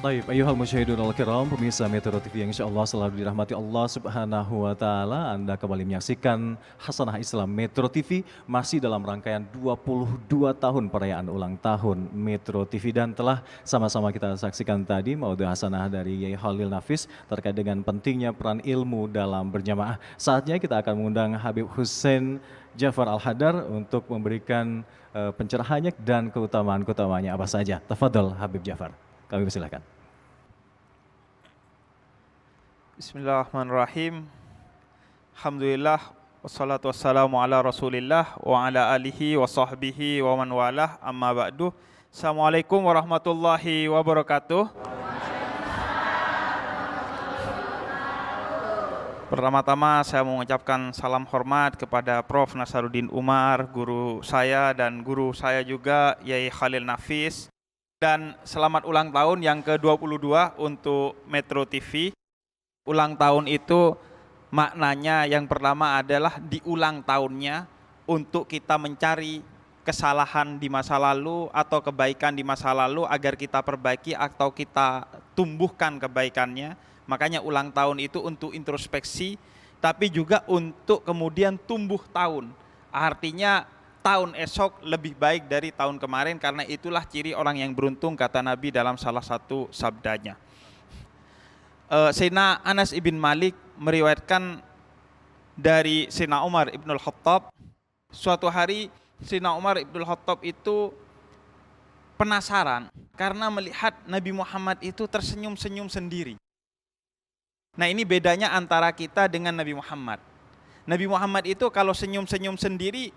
Taib, ayuhal musyahidun al-kiram, pemirsa Metro TV yang insyaallah selalu dirahmati Allah Subhanahu wa Ta'ala. Anda kembali menyaksikan Hasanah Islam Metro TV masih dalam rangkaian 22 tahun perayaan ulang tahun Metro TV, dan telah sama-sama kita saksikan tadi maudhu hasanah dari Yai Khalil Nafis terkait dengan pentingnya peran ilmu dalam berjamaah. Saatnya kita akan mengundang Habib Hussein Jafar Al-Hadar untuk memberikan pencerahannya dan keutamaan-keutamanya apa saja. Tafadhol Habib Jafar, kami persilakan. Bismillahirrahmanirrahim. Alhamdulillah wassalatu wassalamu ala Rasulillah wa ala alihi wa sahbihi wa man walah, amma ba'du. Assalamualaikum warahmatullahi wabarakatuh. Pertama-tama saya mengucapkan salam hormat kepada Prof. Nasaruddin Umar, guru saya dan guru saya juga Yai Khalil Nafis. Dan selamat ulang tahun yang ke-22 untuk Metro TV. Ulang tahun itu maknanya yang pertama adalah diulang tahunnya untuk kita mencari kesalahan di masa lalu atau kebaikan di masa lalu agar kita perbaiki atau kita tumbuhkan kebaikannya. Makanya ulang tahun itu untuk introspeksi, tapi juga untuk kemudian tumbuh tahun. Artinya tahun esok lebih baik dari tahun kemarin, karena itulah ciri orang yang beruntung, kata Nabi dalam salah satu sabdanya. Sayyidina Anas ibn Malik meriwayatkan dari Sayyidina Umar ibn Khattab. Suatu hari Sayyidina Umar ibn Khattab itu penasaran karena melihat Nabi Muhammad itu tersenyum-senyum sendiri. Nah, ini bedanya antara kita dengan Nabi Muhammad. Nabi Muhammad itu kalau senyum-senyum sendiri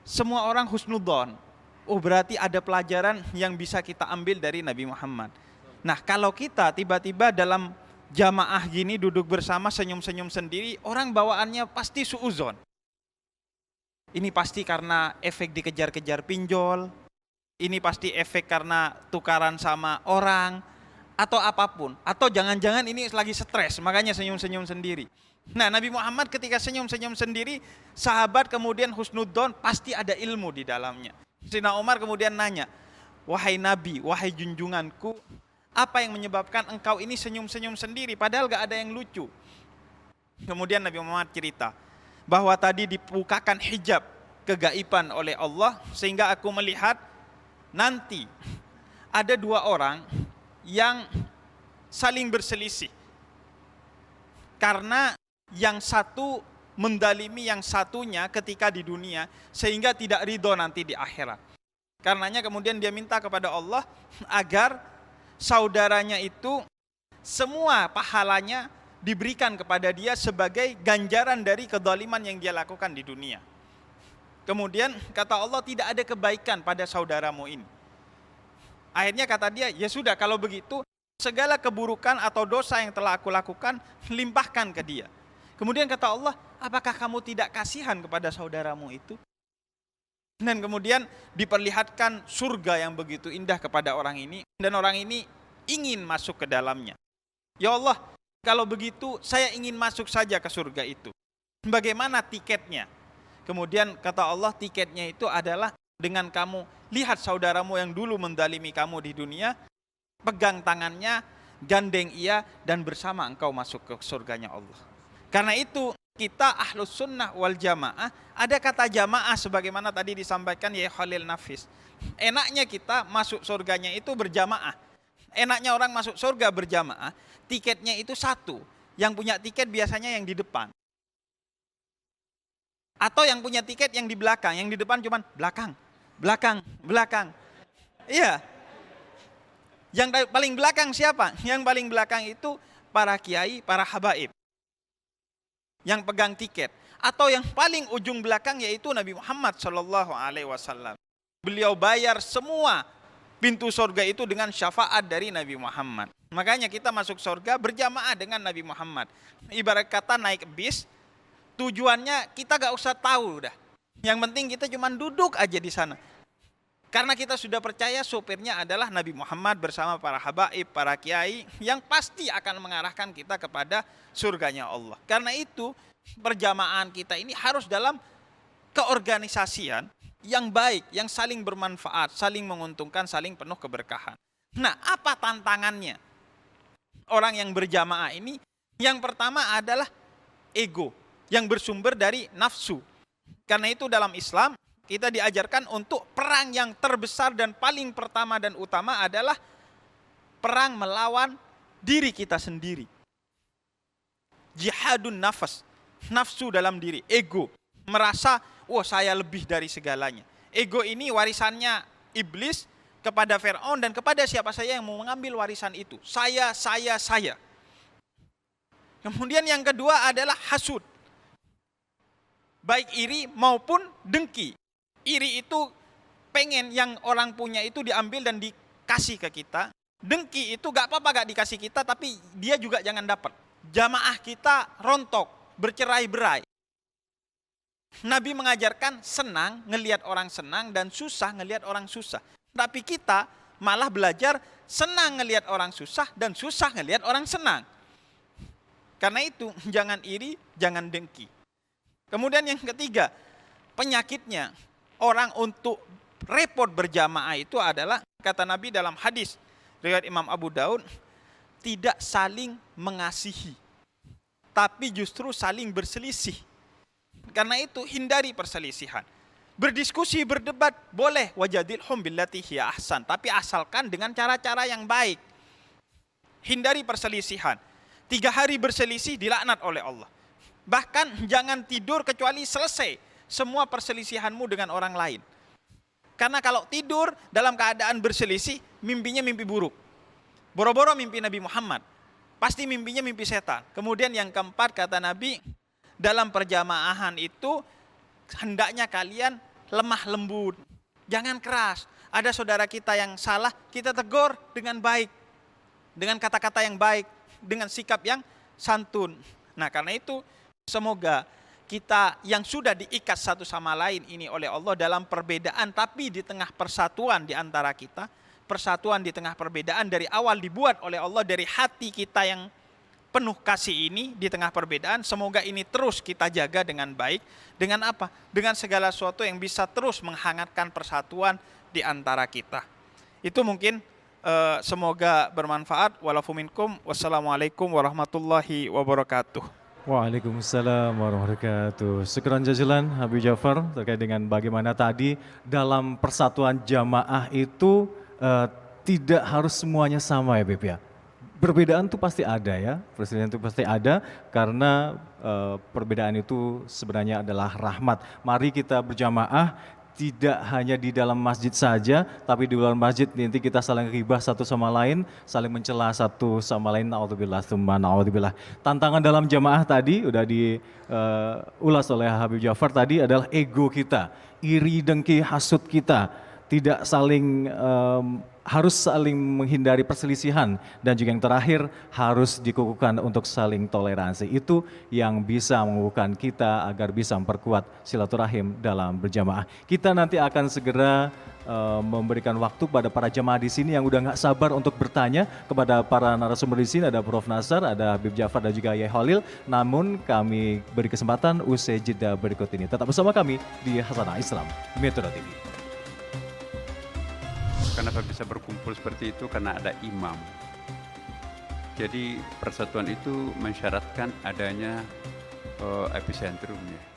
semua orang husnudzon. Oh, berarti ada pelajaran yang bisa kita ambil dari Nabi Muhammad. Nah, kalau kita tiba-tiba dalam jamaah gini duduk bersama senyum-senyum sendiri, orang bawaannya pasti suuzon. Ini pasti karena efek dikejar-kejar pinjol, ini pasti efek karena tukaran sama orang, atau apapun. Atau jangan-jangan ini lagi stres, makanya senyum-senyum sendiri. Nah, Nabi Muhammad ketika senyum-senyum sendiri, sahabat kemudian husnudzon, pasti ada ilmu di dalamnya. Sayyidina Umar kemudian nanya, wahai Nabi, wahai junjunganku, apa yang menyebabkan engkau ini senyum-senyum sendiri padahal gak ada yang lucu? Kemudian Nabi Muhammad cerita bahwa tadi dibukakan hijab kegaiban oleh Allah sehingga aku melihat nanti ada dua orang yang saling berselisih karena yang satu mendalimi yang satunya ketika di dunia sehingga tidak ridho nanti di akhirat. Karenanya kemudian dia minta kepada Allah agar saudaranya itu semua pahalanya diberikan kepada dia sebagai ganjaran dari kezaliman yang dia lakukan di dunia. Kemudian kata Allah, tidak ada kebaikan pada saudaramu ini. Akhirnya kata dia, ya sudah kalau begitu segala keburukan atau dosa yang telah aku lakukan limpahkan ke dia. Kemudian kata Allah, apakah kamu tidak kasihan kepada saudaramu itu? Dan kemudian diperlihatkan surga yang begitu indah kepada orang ini, dan orang ini ingin masuk ke dalamnya. Ya Allah, kalau begitu saya ingin masuk saja ke surga itu. Bagaimana tiketnya? Kemudian kata Allah, tiketnya itu adalah dengan kamu lihat saudaramu yang dulu mendalimi kamu di dunia, pegang tangannya, gandeng ia, dan bersama engkau masuk ke surganya Allah. Karena itu kita ahlus sunnah wal jamaah, ada kata jamaah sebagaimana tadi disampaikan Yai Khalil Nafis. Enaknya kita masuk surganya itu berjamaah. Enaknya orang masuk surga berjamaah, tiketnya itu satu. Yang punya tiket biasanya yang di depan. Atau yang punya tiket yang di belakang, yang di depan cuman belakang, belakang, belakang. Iya. Yang paling belakang siapa? Yang paling belakang itu para kiai, para habaib yang pegang tiket. Atau yang paling ujung belakang yaitu Nabi Muhammad SAW. Beliau bayar semua pintu surga itu dengan syafaat dari Nabi Muhammad. Makanya kita masuk surga berjamaah dengan Nabi Muhammad. Ibarat kata naik bis, tujuannya kita gak usah tahu udah. Yang penting kita cuma duduk aja di sana. Karena kita sudah percaya sopirnya adalah Nabi Muhammad bersama para habaib, para kiai yang pasti akan mengarahkan kita kepada surganya Allah. Karena itu perjamaah kita ini harus dalam keorganisasian yang baik, yang saling bermanfaat, saling menguntungkan, saling penuh keberkahan. Nah, apa tantangannya? orang yang berjamaah ini, yang pertama adalah ego yang bersumber dari nafsu. Karena itu dalam Islam kita diajarkan untuk perang yang terbesar dan paling pertama dan utama adalah perang melawan diri kita sendiri. Jihadun nafas, nafsu dalam diri, ego, merasa saya lebih dari segalanya. Ego ini warisannya iblis kepada Fir'aun dan kepada siapa saja yang mau mengambil warisan itu. Saya. Kemudian yang kedua adalah hasud. Baik iri maupun dengki. Iri itu pengen yang orang punya itu diambil dan dikasih ke kita. Dengki itu gak apa-apa gak dikasih kita, tapi dia juga jangan dapat. Jamaah kita rontok, bercerai-berai. Nabi mengajarkan senang ngelihat orang senang dan susah ngelihat orang susah. Tapi kita malah belajar senang ngelihat orang susah dan susah ngelihat orang senang. Karena itu jangan iri, jangan dengki. Kemudian yang ketiga, penyakitnya orang untuk repot berjamaah itu adalah, kata Nabi dalam hadis riwayat Imam Abu Daud, tidak saling mengasihi, tapi justru saling berselisih. Karena itu hindari perselisihan. Berdiskusi, berdebat boleh, wajadilhum billati hiya ahsan, tapi asalkan dengan cara-cara yang baik. Hindari perselisihan. 3 hari berselisih dilaknat oleh Allah. Bahkan jangan tidur kecuali selesai semua perselisihanmu dengan orang lain. Karena kalau tidur dalam keadaan berselisih, mimpinya mimpi buruk. Boro-boro mimpi Nabi Muhammad, pasti mimpinya mimpi setan. Kemudian yang keempat, kata Nabi, dalam perjamaahan itu hendaknya kalian lemah lembut, jangan keras. Ada saudara kita yang salah, kita tegur dengan baik, dengan kata-kata yang baik, dengan sikap yang santun. Nah, karena itu semoga kita yang sudah diikat satu sama lain ini oleh Allah dalam perbedaan, tapi di tengah persatuan di antara kita, persatuan di tengah perbedaan dari awal dibuat oleh Allah dari hati kita yang penuh kasih ini di tengah perbedaan. Semoga ini terus kita jaga dengan baik. Dengan apa? Dengan segala sesuatu yang bisa terus menghangatkan persatuan di antara kita. Itu mungkin semoga bermanfaat. Walafu minkum. Wassalamualaikum warahmatullahi wabarakatuh. Waalaikumsalam warahmatullahi wabarakatuh. Syukran jazilan Habib Ja'far terkait dengan bagaimana tadi dalam persatuan jamaah itu tidak harus semuanya sama ya Beb ya. Perbedaan itu pasti ada ya, perbedaan itu pasti ada karena perbedaan itu sebenarnya adalah rahmat. Mari kita berjamaah tidak hanya di dalam masjid saja, tapi di luar masjid nanti kita saling ghibah satu sama lain, saling mencela satu sama lain. Naudzubillah, tsumma naudzubillah. Tantangan dalam jamaah tadi udah diulas oleh Habib Ja'far tadi adalah ego kita, iri dengki hasud kita, tidak saling harus saling menghindari perselisihan, dan juga yang terakhir harus dikukuhkan untuk saling toleransi. Itu yang bisa mengukuhkan kita agar bisa memperkuat silaturahim dalam berjamaah. Kita nanti akan segera memberikan waktu pada para jamaah di sini yang udah nggak sabar untuk bertanya kepada para narasumber di sini. Ada Prof. Nasar, ada Habib Ja'far dan juga Yai Holil. Namun kami beri kesempatan usai jeda berikut ini. Tetap bersama kami di Hasanah Islam Metro TV. Kenapa bisa berkumpul seperti itu? Karena ada imam. Jadi persatuan itu mensyaratkan adanya epicentrumnya.